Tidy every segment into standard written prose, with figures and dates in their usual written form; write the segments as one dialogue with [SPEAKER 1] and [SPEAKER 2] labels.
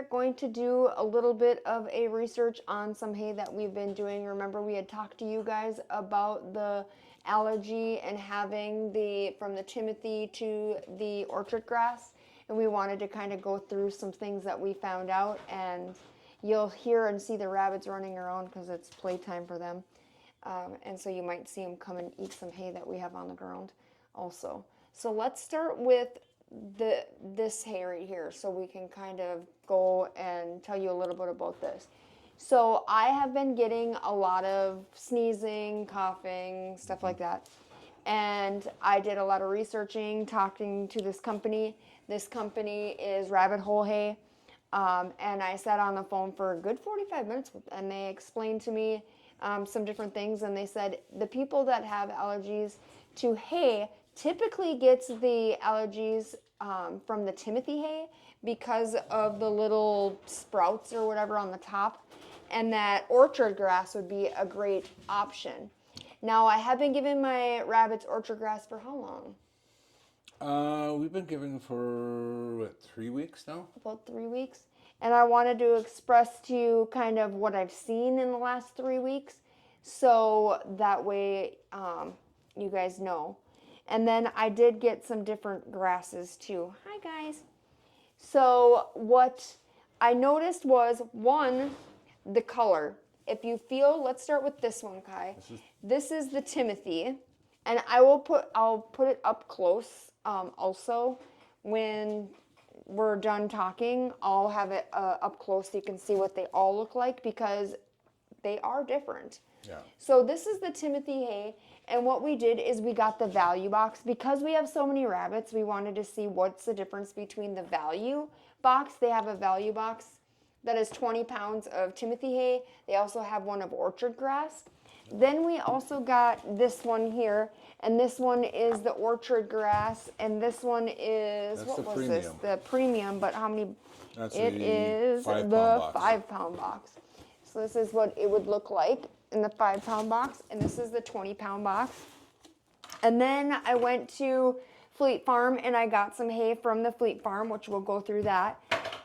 [SPEAKER 1] we're going to do a little bit of a research on some hay that we've been doing. Remember, we had talked to you guys about the allergy and having from the Timothy to the orchard grass, and we wanted to kind of go through some things that we found out, and you'll hear and see the rabbits running around because it's playtime for them. And so you might see them come and eat some hay that we have on the ground also. So let's start with this hay right here, so we can kind of go and tell you a little bit about this. So I have been getting a lot of sneezing, coughing, stuff like that. And I did a lot of researching, talking to this company. This company is Rabbit Hole Hay. And I sat on the phone for a good 45 minutes with them, and they explained to me some different things. And they said the people that have allergies to hay typically gets the allergies from the Timothy hay because of the little sprouts or whatever on the top, and that orchard grass would be a great option. Now, I have been giving my rabbits orchard grass for how long?
[SPEAKER 2] We've been giving for, 3 weeks now?
[SPEAKER 1] About 3 weeks. And I wanted to express to you kind of what I've seen in the last 3 weeks, so that way you guys know. And then I did get some different grasses too. Hi, guys. So what I noticed was, one, the color. If you feel, let's start with this one, Kai. This is the Timothy, and I'll put it up close. Also, when we're done talking, I'll have it up close so you can see what they all look like, because they are different.
[SPEAKER 2] Yeah. So
[SPEAKER 1] this is the Timothy hay, and what we did is we got the value box. Because we have so many rabbits, we wanted to see what's the difference between the value box. They have a value box that is 20 pounds of Timothy hay. They also have one of orchard grass. Then we also got this one here, and this one is the orchard grass, and this one is,
[SPEAKER 2] That's
[SPEAKER 1] what
[SPEAKER 2] the
[SPEAKER 1] was
[SPEAKER 2] premium.
[SPEAKER 1] this? The premium, but how many?
[SPEAKER 2] That's
[SPEAKER 1] It
[SPEAKER 2] the
[SPEAKER 1] is
[SPEAKER 2] 5 pound
[SPEAKER 1] the
[SPEAKER 2] box.
[SPEAKER 1] 5 pound box. So this is what it would look like in the 5 pound box, and this is the 20 pound box. And then I went to Fleet Farm and I got some hay from the Fleet Farm, which we'll go through that.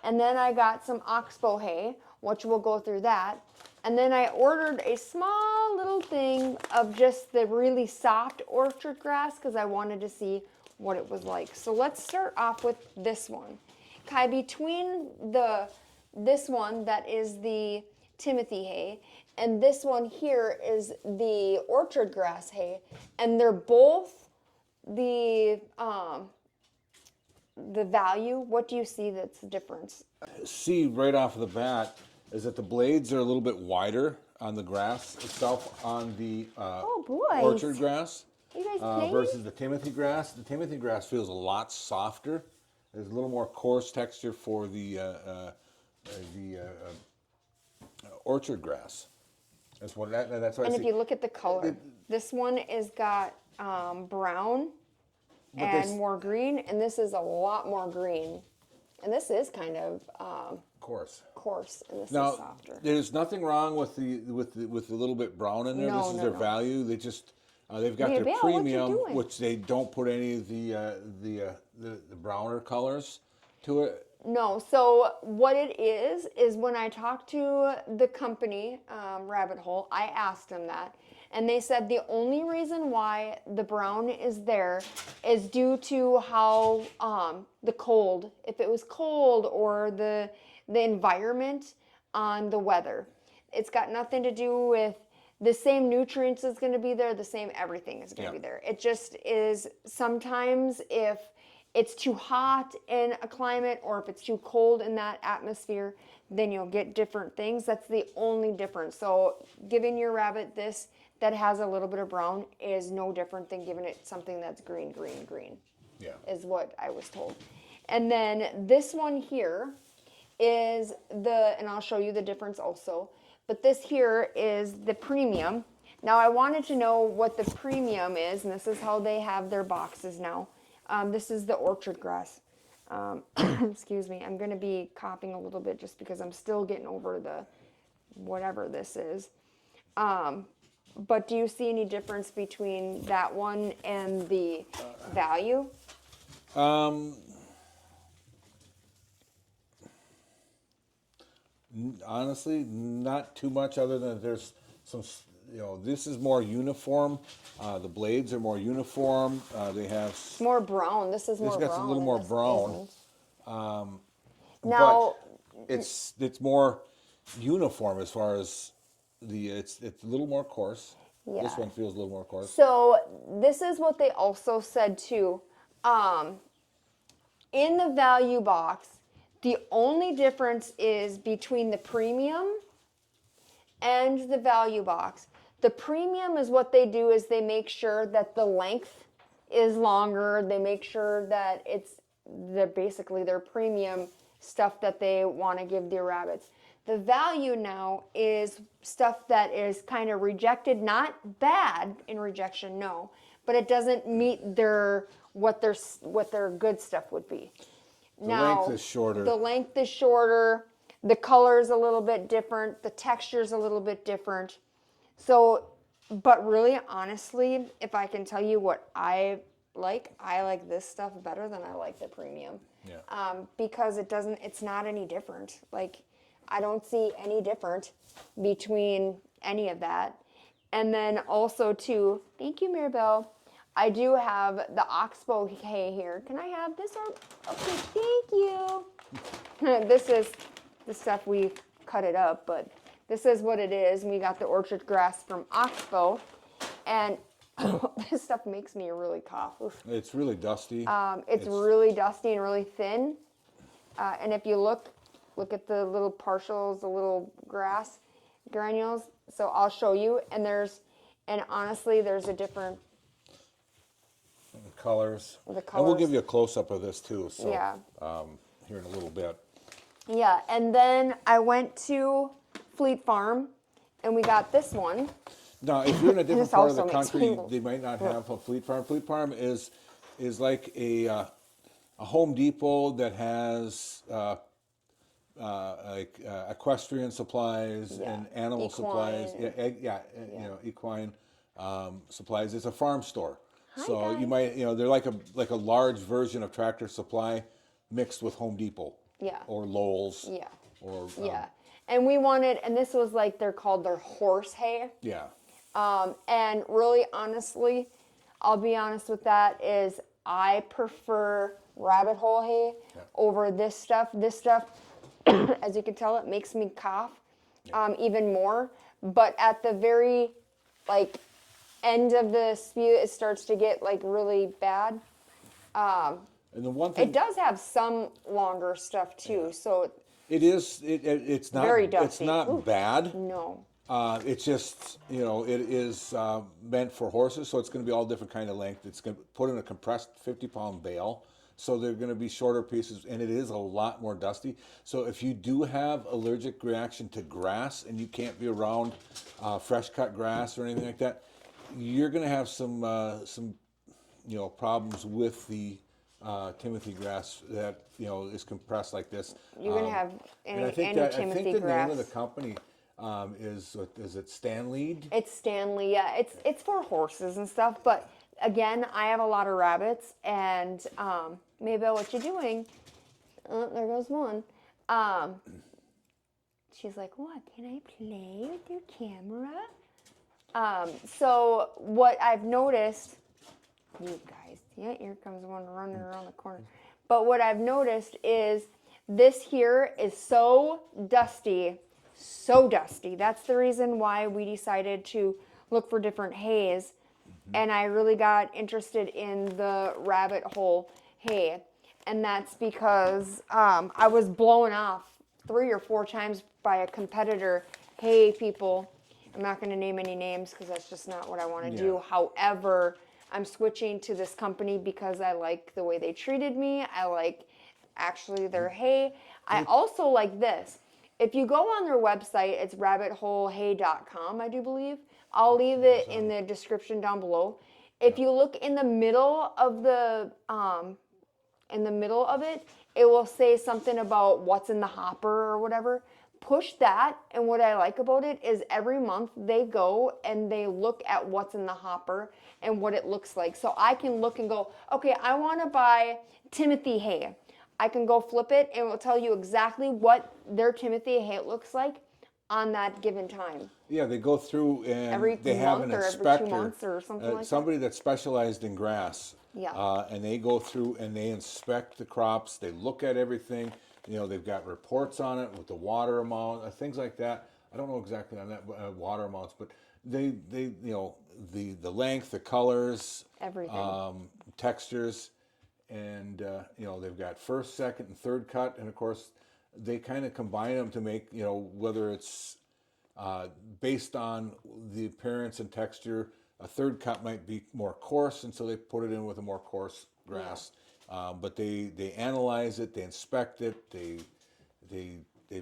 [SPEAKER 1] And then I got some Oxbow hay, which we'll go through that. And then I ordered a small little thing of just the really soft orchard grass because I wanted to see what it was like. So let's start off with this one. Kai, between this one that is the Timothy hay and this one here is the orchard grass hay, and they're both the value. What do you see that's the difference?
[SPEAKER 2] See right off the bat is that the blades are a little bit wider on the grass itself, on the orchard grass,
[SPEAKER 1] You guys playing?
[SPEAKER 2] versus the Timothy grass. The Timothy grass feels a lot softer. There's a little more coarse texture for the orchard grass. That's what that's what
[SPEAKER 1] And
[SPEAKER 2] I
[SPEAKER 1] if
[SPEAKER 2] see.
[SPEAKER 1] you look at the color, this one is got brown and more green, and this is a lot more green. And this is kind of
[SPEAKER 2] Coarse.
[SPEAKER 1] coarse, and this
[SPEAKER 2] Now,
[SPEAKER 1] is softer.
[SPEAKER 2] there's nothing wrong with the little bit brown in there.
[SPEAKER 1] No,
[SPEAKER 2] This is
[SPEAKER 1] no,
[SPEAKER 2] their
[SPEAKER 1] no.
[SPEAKER 2] value. They just they've got
[SPEAKER 1] Hey,
[SPEAKER 2] their
[SPEAKER 1] Bale, what you
[SPEAKER 2] premium,
[SPEAKER 1] doing?
[SPEAKER 2] which they don't put any of the browner colors to it.
[SPEAKER 1] No, so what it is when I talked to the company, Rabbit Hole, I asked them that. And they said the only reason why the brown is there is due to how the cold, if it was cold, or the environment on the weather. It's got nothing to do with the same nutrients is going to be there, the same everything is going to be there. It just is sometimes if it's too hot in a climate or if it's too cold in that atmosphere, then you'll get different things. That's the only difference. So giving your rabbit this that has a little bit of brown is no different than giving it something that's green,
[SPEAKER 2] Yeah.
[SPEAKER 1] is what I was told. And then this one here is and I'll show you the difference also, but this here is the premium. Now I wanted to know what the premium is, and this is how they have their boxes now. This is the orchard grass. Excuse me, I'm going to be coughing a little bit just because I'm still getting over the whatever this is. But do you see any difference between that one and the value?
[SPEAKER 2] Honestly, not too much other than there's some, this is more uniform. The blades are more uniform. They have,
[SPEAKER 1] It's more brown. This is more
[SPEAKER 2] got
[SPEAKER 1] brown.
[SPEAKER 2] a little more
[SPEAKER 1] this
[SPEAKER 2] brown.
[SPEAKER 1] isn't.
[SPEAKER 2] But
[SPEAKER 1] Now,
[SPEAKER 2] it's more uniform as far as it's a little more coarse.
[SPEAKER 1] Yeah.
[SPEAKER 2] This one feels a little more coarse.
[SPEAKER 1] so this is what they also said too. In the value box, the only difference is between the premium and the value box. The premium is what they do is they make sure that the length is longer. They make sure that they're basically their premium stuff that they want to give their rabbits. The value now is stuff that is kind of rejected, not bad in rejection, no, but it doesn't meet what their good stuff would be.
[SPEAKER 2] The length is shorter.
[SPEAKER 1] The length is shorter. The color's a little bit different. The texture's a little bit different. So, but really, honestly, if I can tell you what I like this stuff better than I like the premium.
[SPEAKER 2] Yeah.
[SPEAKER 1] Because it's not any different. Like, I don't see any different between any of that. And then also too, thank you, Mirabelle. I do have the Oxbow hay here. Can I have this? Okay, thank you. This is the stuff we cut it up, but this is what it is. We got the orchard grass from Oxbow, and this stuff makes me really cough. Oof.
[SPEAKER 2] It's really dusty.
[SPEAKER 1] It's really dusty and really thin. And if you look at the little partials, the little grass granules. So I'll show you. And honestly, there's a different
[SPEAKER 2] colors.
[SPEAKER 1] The colors.
[SPEAKER 2] And we'll give you a close-up of this too. So,
[SPEAKER 1] Yeah.
[SPEAKER 2] Here in a little bit.
[SPEAKER 1] Yeah, and then I went to Fleet Farm, and we got this one.
[SPEAKER 2] Now, if you're in a different
[SPEAKER 1] This
[SPEAKER 2] part of the
[SPEAKER 1] also makes
[SPEAKER 2] country,
[SPEAKER 1] me-
[SPEAKER 2] they might not have a Fleet Farm. Fleet Farm is like a Home Depot that has like equestrian supplies
[SPEAKER 1] Yeah.
[SPEAKER 2] and animal
[SPEAKER 1] Equine.
[SPEAKER 2] supplies. Equine supplies. It's a farm store. So you might, they're like a large version of Tractor Supply mixed with Home Depot.
[SPEAKER 1] Yeah.
[SPEAKER 2] Or Lowe's.
[SPEAKER 1] Yeah.
[SPEAKER 2] Or
[SPEAKER 1] Yeah. And we wanted, and this was like, they're called their horse hay.
[SPEAKER 2] yeah.
[SPEAKER 1] And really, honestly, I'll be honest with that, is I prefer rabbit hole hay over this stuff. This stuff, as you can tell, it makes me cough even more. But at the very, end of the spew, it starts to get, really bad.
[SPEAKER 2] And the one thing
[SPEAKER 1] It does have some longer stuff, too, so
[SPEAKER 2] it is. It's not.
[SPEAKER 1] Very
[SPEAKER 2] It's
[SPEAKER 1] dusty.
[SPEAKER 2] not
[SPEAKER 1] Ooh.
[SPEAKER 2] bad.
[SPEAKER 1] no.
[SPEAKER 2] It's just, it is meant for horses, so it's going to be all different kind of length. It's going to put in a compressed 50-pound bale, so they're going to be shorter pieces, and it is a lot more dusty. So if you do have allergic reaction to grass and you can't be around fresh cut grass or anything like that, you're going to have some problems with the Timothy grass that is compressed like this.
[SPEAKER 1] You're going to have
[SPEAKER 2] And I think
[SPEAKER 1] Timothy
[SPEAKER 2] the
[SPEAKER 1] grass.
[SPEAKER 2] name of the company is it Standlee?
[SPEAKER 1] It's Standlee, yeah. It's for horses and stuff, but again, I have a lot of rabbits, and Maybelle, what you doing? Oh, there goes one. She's like, what? Can I play with your camera? So what I've noticed, you guys, yeah, here comes one running around the corner. But what I've noticed is this here is so dusty. So dusty. That's the reason why we decided to look for different hays. And I really got interested in the rabbit hole hay. And that's because I was blown off 3 or 4 times by a competitor hay people. I'm not going to name any names because that's just not what I want to do. However, I'm switching to this company because I like the way they treated me. I like actually their hay. I also like this. If you go on their website, it's rabbitholehay.com, I do believe. I'll leave it in the description down below. If you look in the middle of it, it will say something about what's in the hopper or whatever. Push that, and what I like about it is every month they go and they look at what's in the hopper and what it looks like. So I can look and go, okay, I want to buy Timothy hay. I can go flip it and it will tell you exactly what their Timothy hay looks like on that given time.
[SPEAKER 2] Yeah, they go through and
[SPEAKER 1] Every
[SPEAKER 2] they have
[SPEAKER 1] month
[SPEAKER 2] an
[SPEAKER 1] or every 2
[SPEAKER 2] inspector,
[SPEAKER 1] months or something like that?
[SPEAKER 2] somebody that's specialized in grass.
[SPEAKER 1] Yeah.
[SPEAKER 2] And they go through and they inspect the crops. They look at everything. You know, they've got reports on it with the water amount, things like that. I don't know exactly on that water amounts, but they you know, the length, the colors,
[SPEAKER 1] Everything.
[SPEAKER 2] textures, and you know, they've got first, second, and third cut, and of course they kind of combine them to make, you know, whether it's based on the appearance and texture. A third cut might be more coarse, and so they put it in with a more coarse grass. But they analyze it, they inspect it, they've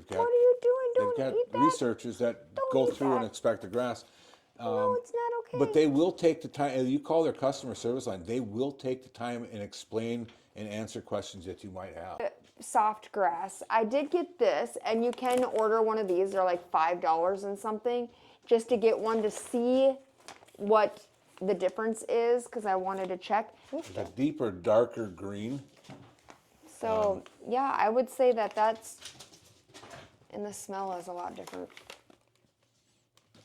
[SPEAKER 2] got
[SPEAKER 1] What are you doing?
[SPEAKER 2] they've
[SPEAKER 1] Don't
[SPEAKER 2] got
[SPEAKER 1] eat that.
[SPEAKER 2] researchers that go
[SPEAKER 1] eat
[SPEAKER 2] through and
[SPEAKER 1] that.
[SPEAKER 2] inspect the grass.
[SPEAKER 1] No, it's not okay.
[SPEAKER 2] But they will take the time. You call their customer service line. They will take the time and explain and answer questions that you might have.
[SPEAKER 1] Soft grass. I did get this, and you can order one of these. They're like $5 and something, just to get one to see what the difference is, because I wanted to check.
[SPEAKER 2] A deeper, darker green.
[SPEAKER 1] So yeah, I would say that that's, and the smell is a lot different.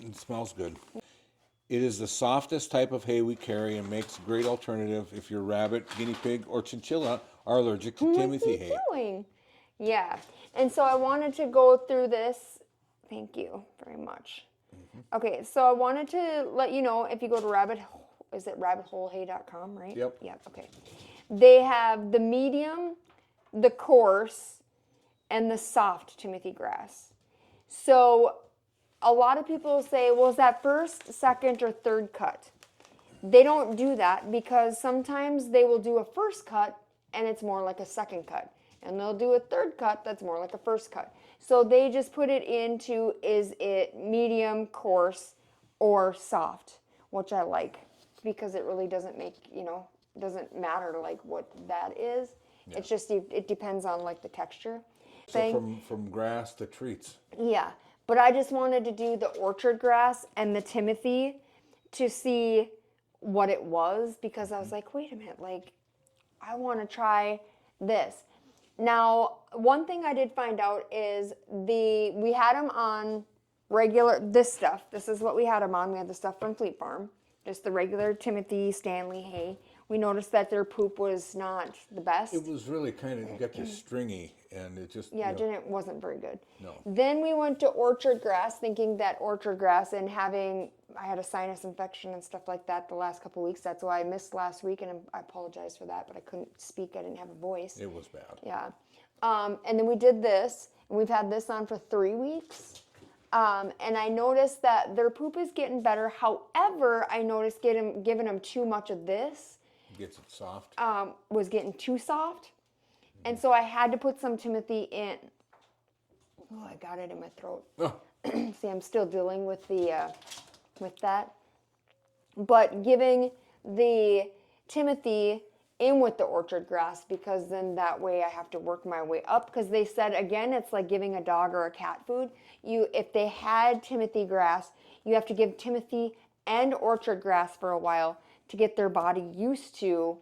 [SPEAKER 2] It smells good. It is the softest type of hay we carry and makes a great alternative if your rabbit, guinea pig, or chinchilla are allergic to Timothy hay.
[SPEAKER 1] Doing? Yeah, and so I wanted to go through this. Thank you very much. Okay, so I wanted to let you know, if you go to rabbitholehey.com, right?
[SPEAKER 2] Yep.
[SPEAKER 1] Yep, okay. They have the medium, the coarse, and the soft Timothy grass. So a lot of people say, well, is that first, second, or third cut? They don't do that because sometimes they will do a first cut and it's more like a second cut. And they'll do a third cut that's more like a first cut. So they just put it into, is it medium, coarse, or soft, which I like, because it really doesn't make, you know, doesn't matter like what that is. Yeah. It's just, it depends on like the texture.
[SPEAKER 2] So from grass to treats.
[SPEAKER 1] Yeah, but I just wanted to do the orchard grass and the Timothy to see what it was, because I was like, wait a minute, like I want to try this. Now, one thing I did find out is we had them on regular, this stuff. This is what we had them on. We had the stuff from Fleet Farm, just the regular Timothy Standlee hay. We noticed that their poop was not the best.
[SPEAKER 2] It was really kind of, you got this stringy, and it just...
[SPEAKER 1] Yeah, it wasn't very good.
[SPEAKER 2] No.
[SPEAKER 1] Then we went to orchard grass, thinking that orchard grass, and I had a sinus infection and stuff like that the last couple of weeks. That's why I missed last week, and I apologize for that, but I couldn't speak. I didn't have a voice.
[SPEAKER 2] It was bad.
[SPEAKER 1] Yeah. And then we did this, and we've had this on for 3 weeks. And I noticed that their poop is getting better. However, I noticed giving them too much of this
[SPEAKER 2] gets it soft.
[SPEAKER 1] Was getting too soft. And so I had to put some Timothy in. Oh, I got it in my throat.
[SPEAKER 2] Oh.
[SPEAKER 1] See, I'm still dealing with with that. But giving the Timothy in with the orchard grass, because then that way I have to work my way up, because they said, again, it's like giving a dog or a cat food. If they had Timothy grass, you have to give Timothy and orchard grass for a while to get their body used to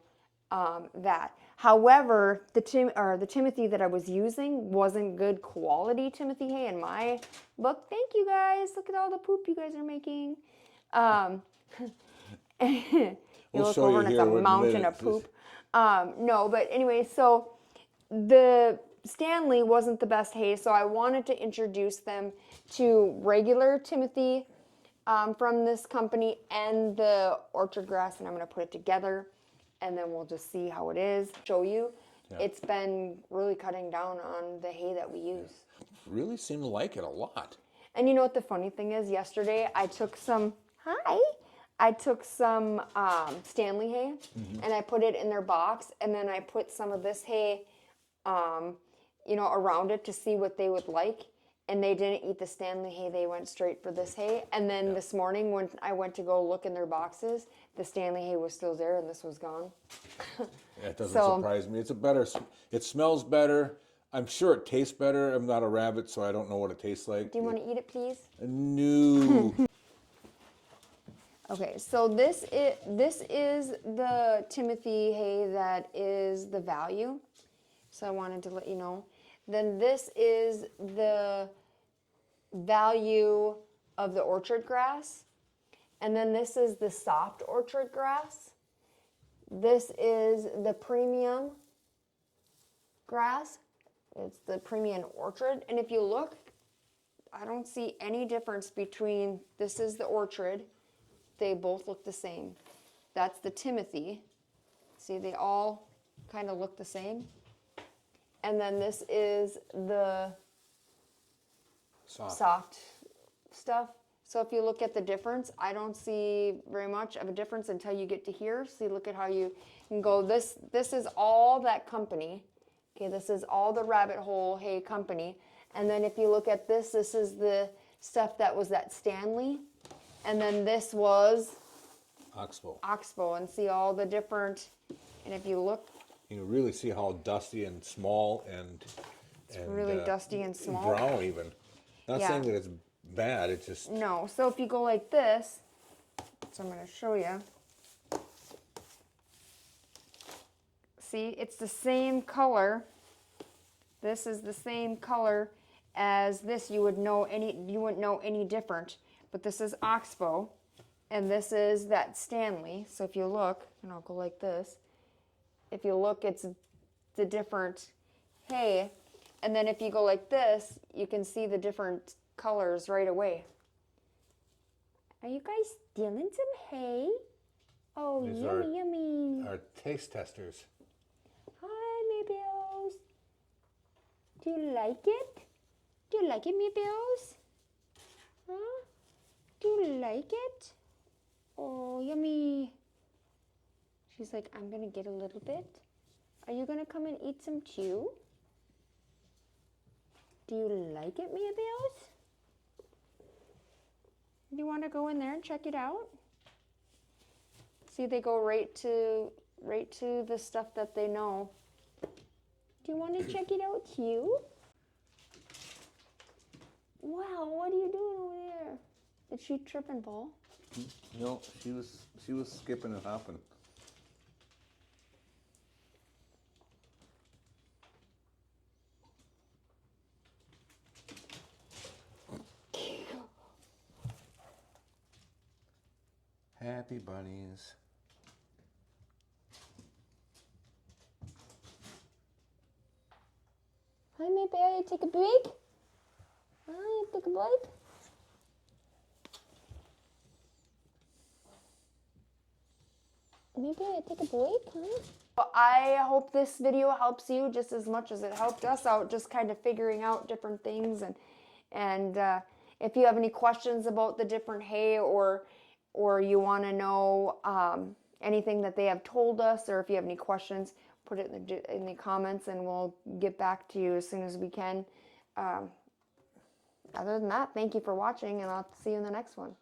[SPEAKER 1] that. However, the Timothy that I was using wasn't good quality Timothy hay in my book. Thank you guys. Look at all the poop you guys are making. You look over and it's a mountain of poop. No, but anyway, so the Standlee wasn't the best hay, so I wanted to introduce them to regular Timothy from this company and the orchard grass, and I'm going to put it together, and then we'll just see how it is. Show you. Yeah. It's been really cutting down on the hay that we use.
[SPEAKER 2] Really seem to like it a lot.
[SPEAKER 1] And you know what the funny thing is? Yesterday I took some, Standlee hay, and I put it in their box, and then I put some of this hay, around it to see what they would like. And they didn't eat the Standlee hay. They went straight for this hay. And then this morning when I went to go look in their boxes, the Standlee hay was still there and this was gone.
[SPEAKER 2] Yeah, it doesn't surprise me. It smells better. I'm sure it tastes better. I'm not a rabbit, so I don't know what it tastes like.
[SPEAKER 1] Do you want to eat it, please?
[SPEAKER 2] No.
[SPEAKER 1] Okay, so this is the Timothy hay that is the value. So I wanted to let you know. Then this is the value of the orchard grass. And then this is the soft orchard grass. This is the premium grass. It's the premium orchard. And if you look, I don't see any difference between, this is the orchard. They both look the same. That's the Timothy. See, they all kind of look the same. And then this is the soft stuff. So if you look at the difference, I don't see very much of a difference until you get to here. See, look at how you can go, this is all that company. Okay, this is all the Rabbit Hole Hay company. And then if you look at this, this is the stuff that was at Standlee. And then this was Oxbow. And see all the different, and if you look,
[SPEAKER 2] you can really see how dusty and small and
[SPEAKER 1] really dusty and small.
[SPEAKER 2] Brown even. Not saying that it's bad, it's just...
[SPEAKER 1] No, so if you go like this, so I'm going to show you. See, it's the same color. This is the same color as this. You wouldn't know any different. But this is Oxbow, and this is that Standlee. So if you look, and I'll go like this. If you look, it's the different hay. And then if you go like this, you can see the different colors right away. Are you guys stealing some hay? Oh,
[SPEAKER 2] These
[SPEAKER 1] yummy.
[SPEAKER 2] Our taste testers.
[SPEAKER 1] Hi, Mabels. Do you like it? Do you like it, Mabels? Huh? Do you like it? Oh, yummy. She's like, I'm going to get a little bit. Are you going to come and eat some too? Do you like it, Mabels? Do you want to go in there and check it out? See, they go right to the stuff that they know. Do you want to check it out too? Wow, what are you doing over there? Did she trip and fall?
[SPEAKER 2] No, she was skipping and hopping. Happy bunnies.
[SPEAKER 1] Hi, Mayberry, take a break. Hi, take a break. Mayberry, take a break, huh? Well, I hope this video helps you just as much as it helped us out, just kind of figuring out different things. And if you have any questions about the different hay, or you want to know anything that they have told us, or if you have any questions, put it in the comments and we'll get back to you as soon as we can. Other than that, thank you for watching, and I'll see you in the next one.